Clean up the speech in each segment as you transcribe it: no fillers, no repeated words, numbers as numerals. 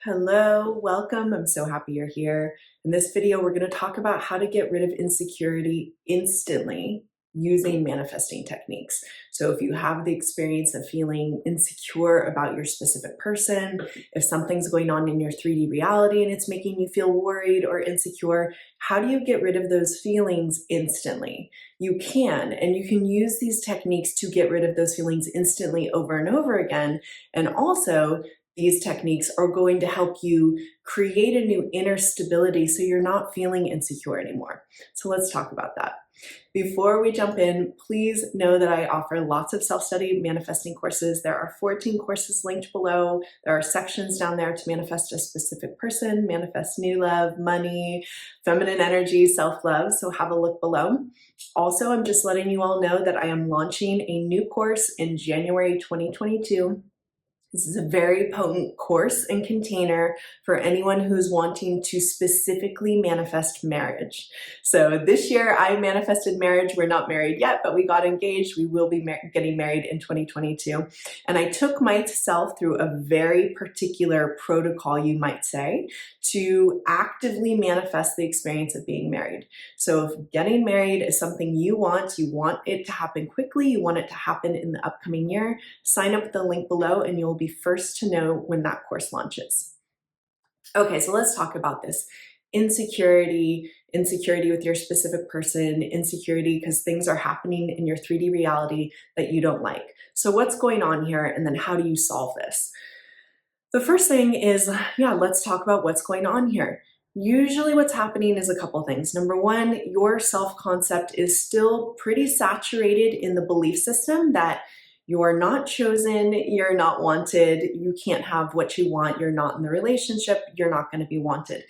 Hello, welcome. I'm so happy you're here. In this video, we're going to talk about how to get rid of insecurity instantly using manifesting techniques. So if you have the experience of feeling insecure about your specific person, if something's going on in your 3D reality and it's making you feel worried or insecure, how do you get rid of those feelings instantly? You can, and you can use these techniques to get rid of those feelings instantly over and over again. And also, these techniques are going to help you create a new inner stability so you're not feeling insecure anymore. So let's talk about that. Before we jump in, please know that I offer lots of self-study manifesting courses. There are 14 courses linked below. There are sections down there to manifest a specific person, manifest new love, money, feminine energy, self-love. So have a look below. Also, I'm just letting you all know that I am launching a new course in January 2022. This is a very potent course and container for anyone who's wanting to specifically manifest marriage. So this year I manifested marriage. We're not married yet, but we got engaged. We will be getting married in 2022. And I took myself through a very particular protocol, you might say, to actively manifest the experience of being married. So if getting married is something you want it to happen quickly, you want it to happen in the upcoming year, sign up with the link below and you'll be first to know when that course launches. Okay, so let's talk about this. Insecurity with your specific person, insecurity because things are happening in your 3D reality that you don't like. So what's going on here, and then how do you solve this? The first thing is, let's talk about what's going on here. Usually what's happening is a couple things. Number one, your self-concept is still pretty saturated in the belief system that you're not chosen, you're not wanted, you can't have what you want, you're not in the relationship, you're not going to be wanted.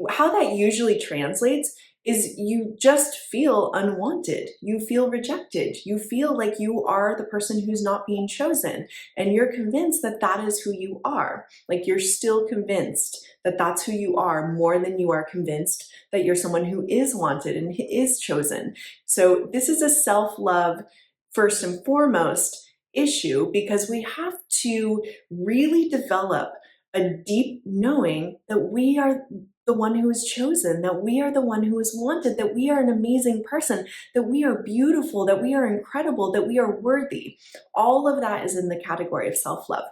How that usually translates is you just feel unwanted, you feel rejected, you feel like you are the person who's not being chosen, and you're convinced that that is who you are. Like you're still convinced that that's who you are more than you are convinced that you're someone who is wanted and is chosen. So this is a self-love first and foremost issue because we have to really develop a deep knowing that we are the one who is chosen, that we are the one who is wanted, that we are an amazing person, that we are beautiful, that we are incredible, that we are worthy. All of that is in the category of self-love.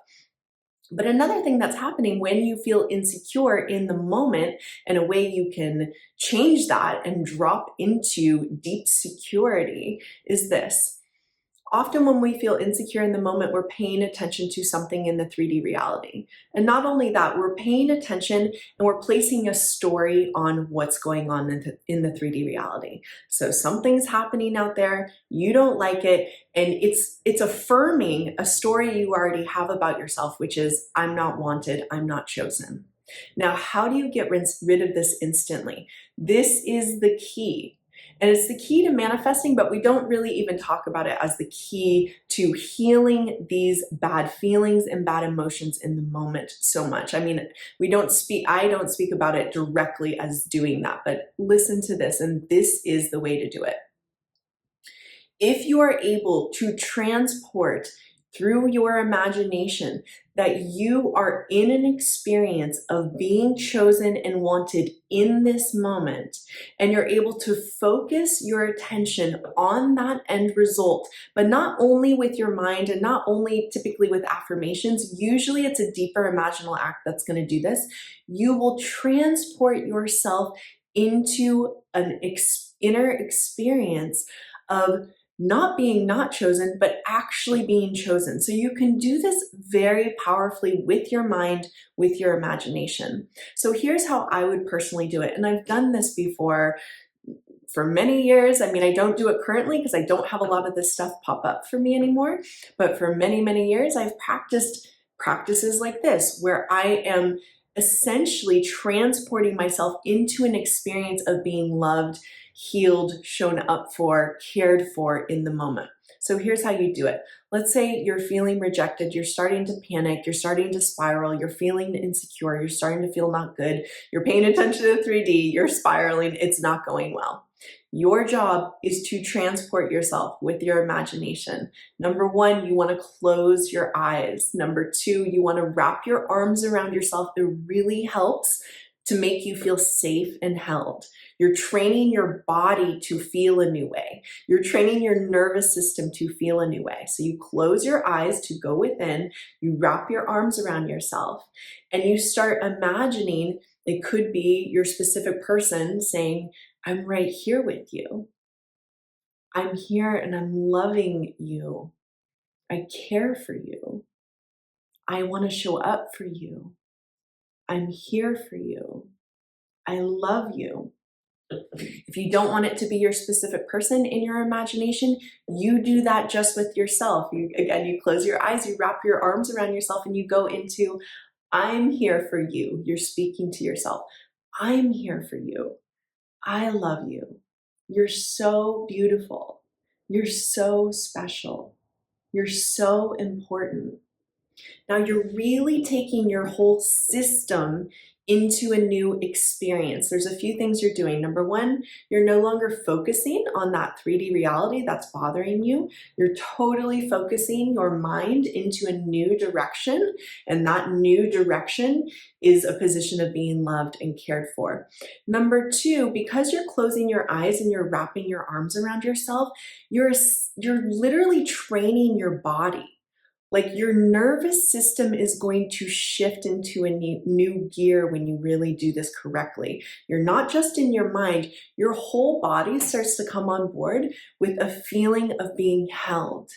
But another thing that's happening when you feel insecure in the moment, and a way you can change that and drop into deep security is this. Often when we feel insecure in the moment, we're paying attention to something in the 3D reality. And not only that, we're paying attention and we're placing a story on what's going on in the 3D reality. So something's happening out there, you don't like it, and it's affirming a story you already have about yourself, which is, I'm not wanted, I'm not chosen. Now, how do you get rid of this instantly? This is the key. And it's the key to manifesting, but we don't really even talk about it as the key to healing these bad feelings and bad emotions in the moment so much. I mean, I don't speak about it directly as doing that, but listen to this, and this is the way to do it. If you are able to transport through your imagination that you are in an experience of being chosen and wanted in this moment, and you're able to focus your attention on that end result, but not only with your mind and not only typically with affirmations, usually it's a deeper imaginal act that's going to do this, you will transport yourself into an inner experience of not being not chosen, but actually being chosen. So you can do this very powerfully with your mind, with your imagination. So here's how I would personally do it. And I've done this before for many years. I mean, I don't do it currently because I don't have a lot of this stuff pop up for me anymore. But for many, many years, I've practiced practices like this, where I am essentially transporting myself into an experience of being loved, healed, shown up for, cared for in the moment. So here's how you do it. Let's say you're feeling rejected, you're starting to panic, you're starting to spiral, you're feeling insecure, you're starting to feel not good, you're paying attention to 3D, you're spiraling, it's not going well. Your job is to transport yourself with your imagination. Number one, you want to close your eyes. Number two, you want to wrap your arms around yourself. It really helps to make you feel safe and held. You're training your body to feel a new way. You're training your nervous system to feel a new way. So you close your eyes to go within, you wrap your arms around yourself, and you start imagining. It could be your specific person saying, I'm right here with you. I'm here and I'm loving you. I care for you. I want to show up for you. I'm here for you. I love you. If you don't want it to be your specific person in your imagination, you do that just with yourself. You close your eyes, you wrap your arms around yourself, and you go into, I'm here for you. You're speaking to yourself. I'm here for you. I love you. You're so beautiful. You're so special. You're so important. Now you're really taking your whole system into a new experience. There's a few things you're doing. Number one, you're no longer focusing on that 3D reality that's bothering you. You're totally focusing your mind into a new direction, and that new direction is a position of being loved and cared for. Number two, because you're closing your eyes and you're wrapping your arms around yourself, you're literally training your body. Like your nervous system is going to shift into a new gear when you really do this correctly. You're not just in your mind, your whole body starts to come on board with a feeling of being held,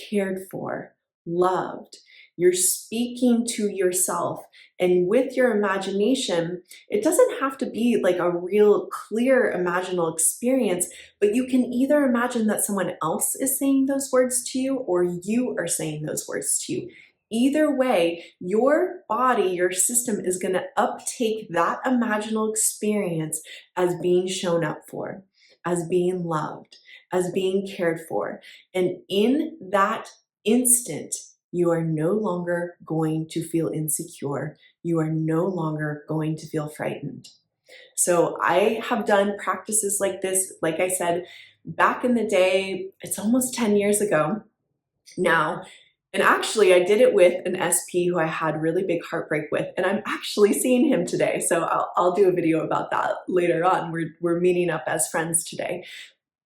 cared for, loved. You're speaking to yourself, and with your imagination, it doesn't have to be like a real clear imaginal experience, but you can either imagine that someone else is saying those words to you or you are saying those words to you. Either way, your body, your system is going to uptake that imaginal experience as being shown up for, as being loved, as being cared for. And in that instant, you are no longer going to feel insecure. You are no longer going to feel frightened. So I have done practices like this, like I said, back in the day. It's almost 10 years ago now. And actually, I did it with an SP who I had really big heartbreak with, and I'm actually seeing him today. So I'll do a video about that later on. We're meeting up as friends today.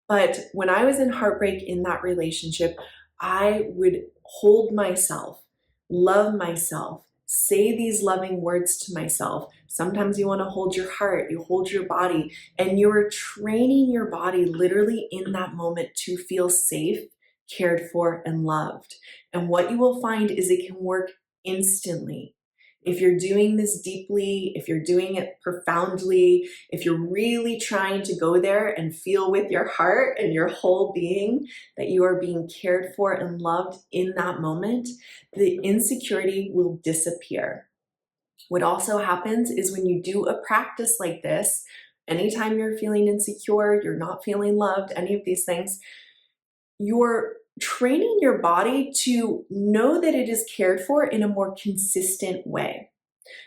But when I was in heartbreak in that relationship, I would hold myself, love myself, say these loving words to myself. Sometimes you want to hold your heart, you hold your body, and you're training your body literally in that moment to feel safe, cared for, and loved. And what you will find is it can work instantly. If you're doing this deeply, if you're doing it profoundly, if you're really trying to go there and feel with your heart and your whole being that you are being cared for and loved in that moment, the insecurity will disappear. What also happens is when you do a practice like this, anytime you're feeling insecure, you're not feeling loved, any of these things, you're training your body to know that it is cared for in a more consistent way.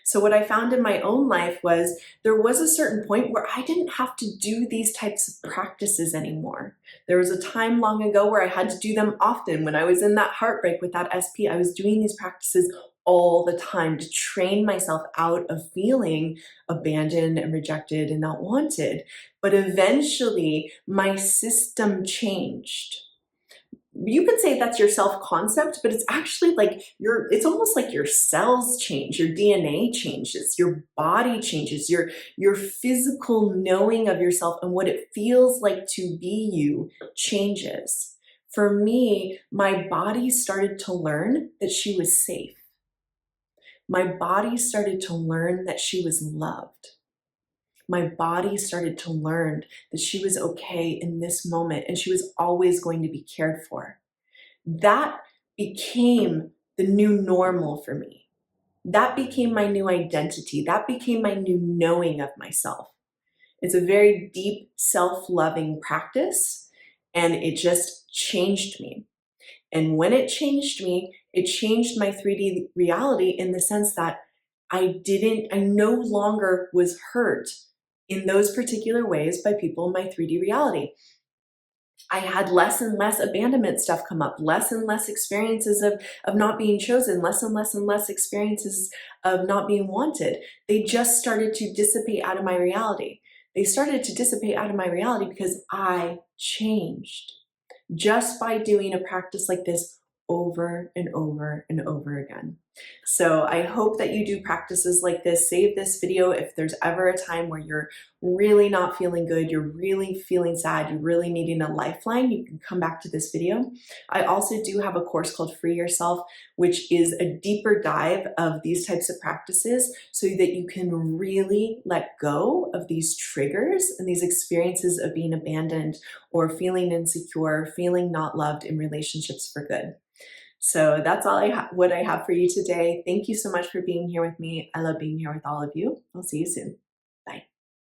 So what I found in my own life was there was a certain point where I didn't have to do these types of practices anymore. There was a time long ago where I had to do them often. When I was in that heartbreak with that SP, I was doing these practices all the time to train myself out of feeling abandoned and rejected and not wanted. But eventually my system changed. You could say that's your self-concept, but it's actually like it's almost like your cells change, your DNA changes, your body changes, your physical knowing of yourself and what it feels like to be you changes. For me, my body started to learn that she was safe. My body started to learn that she was loved. My body started to learn that she was okay in this moment and she was always going to be cared for. That became the new normal for me. That became my new identity. That became my new knowing of myself. It's a very deep self-loving practice, and it just changed me. And when it changed me, it changed my 3D reality in the sense that I no longer was hurt in those particular ways by people in my 3D reality. I had less and less abandonment stuff come up, less and less experiences of not being chosen, less and less and less experiences of not being wanted. They just started to dissipate out of my reality. They started to dissipate out of my reality because I changed just by doing a practice like this over and over and over again. So I hope that you do practices like this. Save this video if there's ever a time where you're really not feeling good, you're really feeling sad, you're really needing a lifeline, you can come back to this video. I also do have a course called Free Yourself, which is a deeper dive of these types of practices so that you can really let go of these triggers and these experiences of being abandoned or feeling insecure, feeling not loved in relationships for good. So that's all what I have for you today. Thank you so much for being here with me. I love being here with all of you. I'll see you soon.